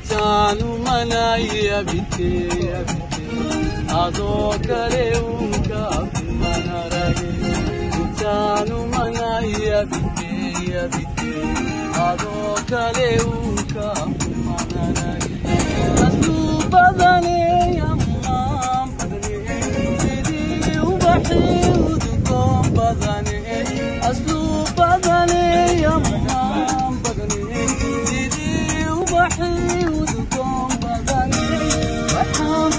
intaanu manaya bite adoo kale unka manarage intaanu manaya bite adoo kale unka manarage aslu badane yamam badane sidi ubahi udkom badane aslu badane yamam badane sidi ubahi udkom badane waxaan